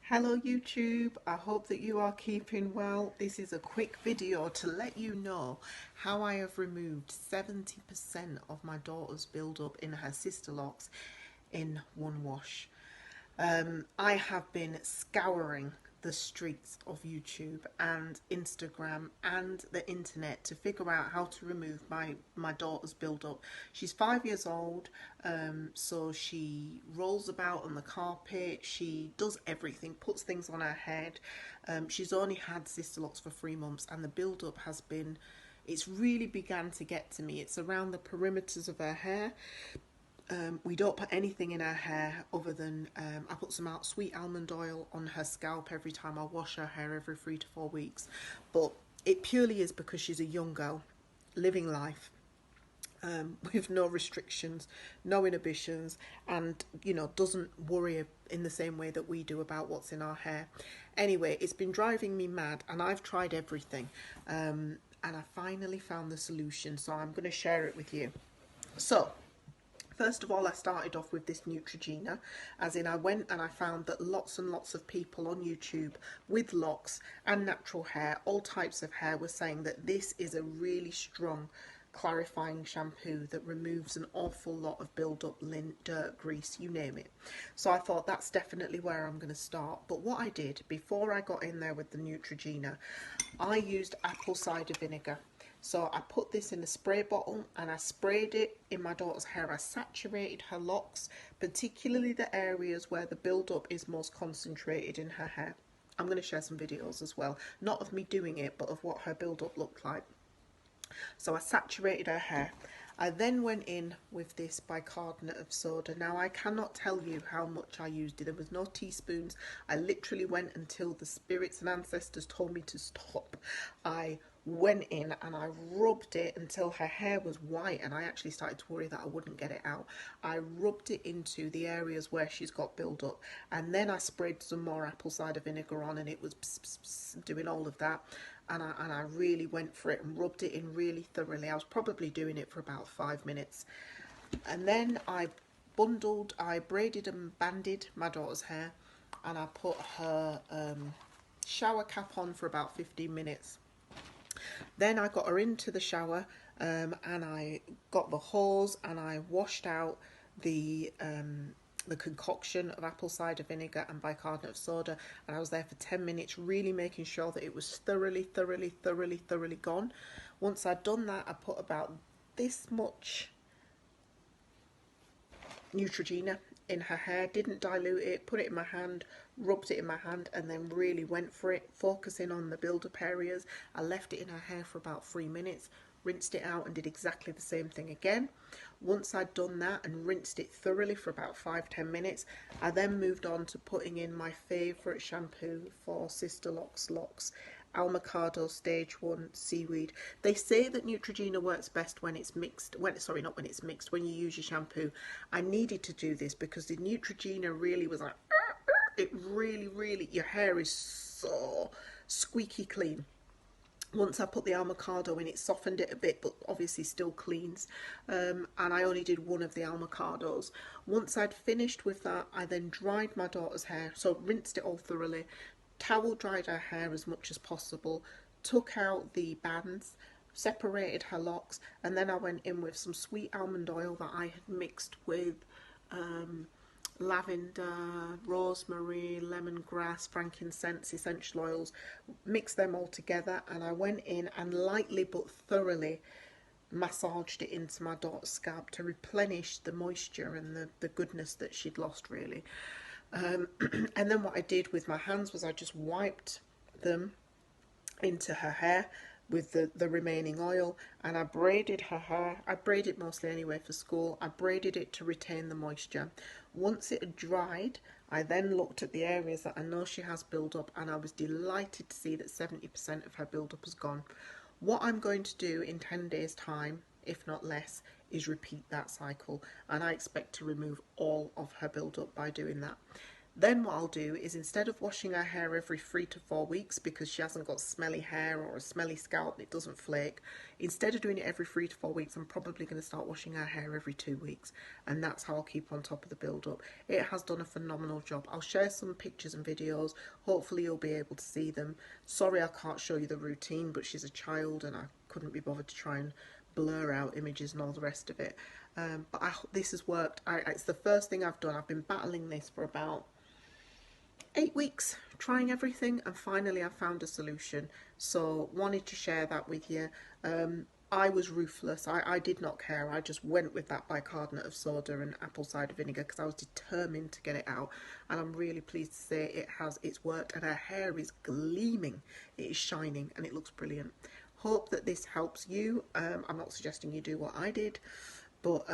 Hello YouTube, I hope that you are keeping well. This is a quick video to let you know how I have removed 70% of my daughter's build-up in her Sisterlocks in one wash. I have been scouring the streets of YouTube and Instagram and the internet to figure out how to remove my daughter's build-up. She's 5 years old, so she rolls about on the carpet, she does everything, puts things on her head. She's only had Sisterlocks for 3 months and the build-up has been, it's really began to get to me. It's around the perimeters of her hair. We don't put anything in her hair other than I put some sweet almond oil on her scalp every time I wash her hair every 3 to 4 weeks, but it purely is because she's a young girl living life with no restrictions, no inhibitions, and doesn't worry in the same way that we do about what's in our hair. Anyway, it's been driving me mad and I've tried everything, and I finally found the solution, so I'm going to share it with you. So first of all, I started off with this Neutrogena, as in I went and I found that lots and lots of people on YouTube with locks and natural hair, all types of hair, were saying that this is a really strong clarifying shampoo that removes an awful lot of build-up, lint, dirt, grease, you name it. So I thought that's definitely where I'm going to start. But what I did before I got in there with the Neutrogena, I used apple cider vinegar. So I put this in a spray bottle and I sprayed it in my daughter's hair. I saturated her locks, particularly the areas where the build-up is most concentrated in her hair. I'm going to share some videos as well, not of me doing it, but of what her build-up looked like. So I saturated her hair. I then went in with this bicarbonate of soda. Now I cannot tell you how much I used it. There was no teaspoons. I literally went until the spirits and ancestors told me to stop. I went in and I rubbed it until her hair was white, and I actually started to worry that I wouldn't get it out. I rubbed it into the areas where she's got build up, and then I sprayed some more apple cider vinegar on, and it was pss, pss, pss, doing all of that. And I really went for it and rubbed it in really thoroughly. I was probably doing it for about 5 minutes. And then I braided and banded my daughter's hair, and I put her shower cap on for about 15 minutes. Then I got her into the shower, and I got the hose and I washed out the concoction of apple cider vinegar and bicarbonate of soda, and I was there for 10 minutes really making sure that it was thoroughly gone. Once I'd done that, I put about this much Neutrogena in her hair, didn't dilute it, put it in my hand, rubbed it in my hand, and then really went for it, focusing on the build-up areas. I left it in her hair for about 3 minutes, rinsed it out and did exactly the same thing again. Once I'd done that and rinsed it thoroughly for about 5-10 minutes, I then moved on to putting in my favourite shampoo for Sisterlocks locks, Almacado Stage 1 Seaweed. They say that Neutrogena works best when it's mixed, when you use your shampoo. I needed to do this because the Neutrogena really was like, it really, your hair is so squeaky clean. Once I put the Almacado in, it softened it a bit, but obviously still cleans. And I only did one of the Almacados. Once I'd finished with that, I then dried my daughter's hair, so rinsed it all thoroughly, towel dried her hair as much as possible, took out the bands, separated her locks, and then I went in with some sweet almond oil that I had mixed with lavender, rosemary, lemongrass, frankincense, essential oils, mixed them all together, and I went in and lightly but thoroughly massaged it into my daughter's scalp to replenish the moisture and the goodness that she'd lost, really. And then what I did with my hands was I just wiped them into her hair with the remaining oil, and I braided her hair. I braid it mostly anyway for school. I braided it to retain the moisture. Once it had dried, I then looked at the areas that I know she has build up, and I was delighted to see that 70% of her build up has gone. What I'm going to do in 10 days time, if not less, is repeat that cycle, and I expect to remove all of her build up by doing that. Then what I'll do is, instead of washing her hair every 3 to 4 weeks, because she hasn't got smelly hair or a smelly scalp and it doesn't flake, instead of doing it every 3 to 4 weeks, I'm probably going to start washing her hair every 2 weeks, and that's how I'll keep on top of the build-up. It has done a phenomenal job. I'll share some pictures and videos. Hopefully you'll be able to see them. Sorry I can't show you the routine, but she's a child and I couldn't be bothered to try and blur out images and all the rest of it. But this has worked. It's the first thing I've done. I've been battling this for about 8 weeks, trying everything, and finally I found a solution. So wanted to share that with you. I was ruthless. I did not care. I just went with that bicarbonate of soda and apple cider vinegar because I was determined to get it out, and I'm really pleased to say it's worked, and her hair is gleaming, it is shining, and it looks brilliant. Hope that this helps you. I'm not suggesting you do what I did, but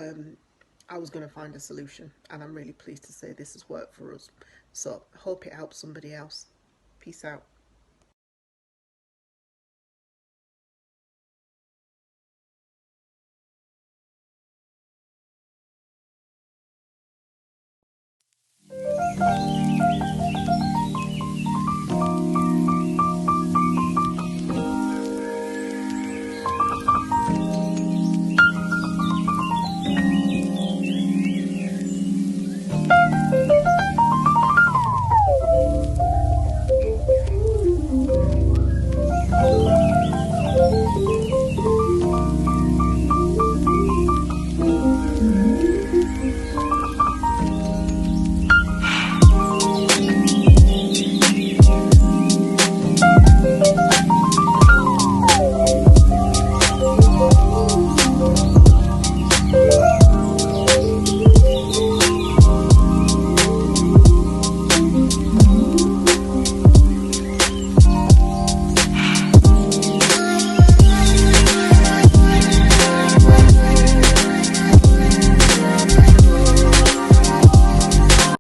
I was going to find a solution, and I'm really pleased to say this has worked for us. So hope it helps somebody else. Peace out.